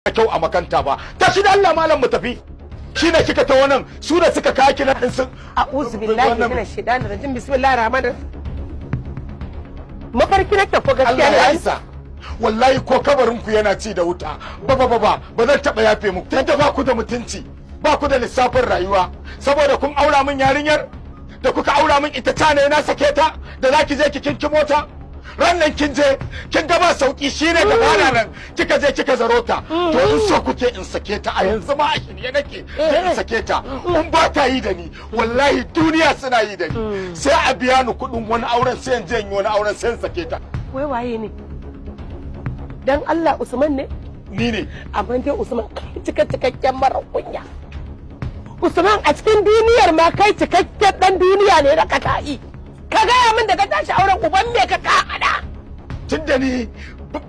kyau a makanta ba ta shi da Allah malam mu tafi shine kika ta wannan su da suka kawo kina din sun a'udhu billahi minash shaitanir rajim bismillahir rahmanir mafarki nake ko gaskiya ne Aisha wallahi ko kabarin ku yana ci da wuta ba zan taba yafe muku tunda ba ku da mutunci ba ku da lissafin rayuwa saboda kun aura min yarinyar da kuka aura min ita ta ne na sake ta da zaki je ki kinki mota ran nan kin je kin ga ba sauki shine da bana nan kika je kika zaro ta to in so kuke in sake ta a yanzu ma a shirye nake in sake ta in ba ta yi da ni wallahi duniya suna yi da ni sai a biya ni kuɗin wani auren sai in je in yi wani auren sai in sake ta wai waye ne dan Allah Usman ne ni ne amma dai Usman kai cikakken mara kunya Usman a cikin duniyar ma kai cikakken dan duniya ne da kata'i ka gaya min da ka tashi auren uban me ka kada tun da ni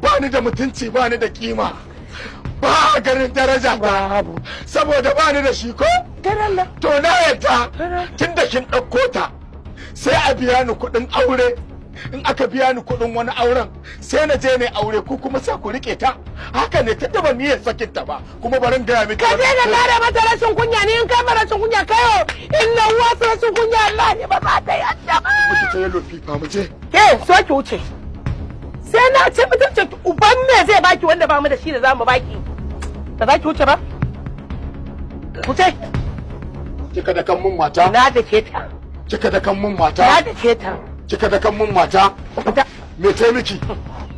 ba ni da mutunci ba ni da kima ba ganin daraja ta saboda ba ni da shi ko to na yadda tun da kin ɗauko ta sai a biya ni kuɗin aure in aka biya ni kuɗin wani auren sai na je ne aure ku kuma sai ku rike ta haka ne ta ban niyyar sakin ta ba kuma barin gaya miki ka je da kare mata rashin kunya ni in kai mara rashin kunya kayo inna huwa rashin kunya Allah ne ba za ta yi adda ba muke ta yalo fifa mu je ke so ki wuce sai na ce mutuncin uban me zai baki wanda ba mu da shi da zamu baki ba za ki wuce ba wuce kika da kan mun mata na da ke ta kika da kan mun mata na da ke ta kika da kan mun mata me ta miki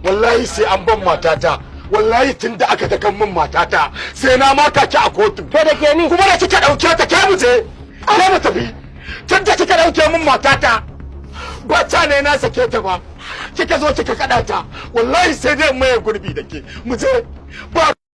wallahi sai an ban matata wallahi tun da aka da kan mun matata sai na maka ki a kotu ke da ke ni kuma da kika dauke ta ke mu je ke mu tafi tun da kika dauke mun matata ba ta ne na sake ta ba kika zo kika kada ta wallahi sai dai mai gurbi da ke mu je ba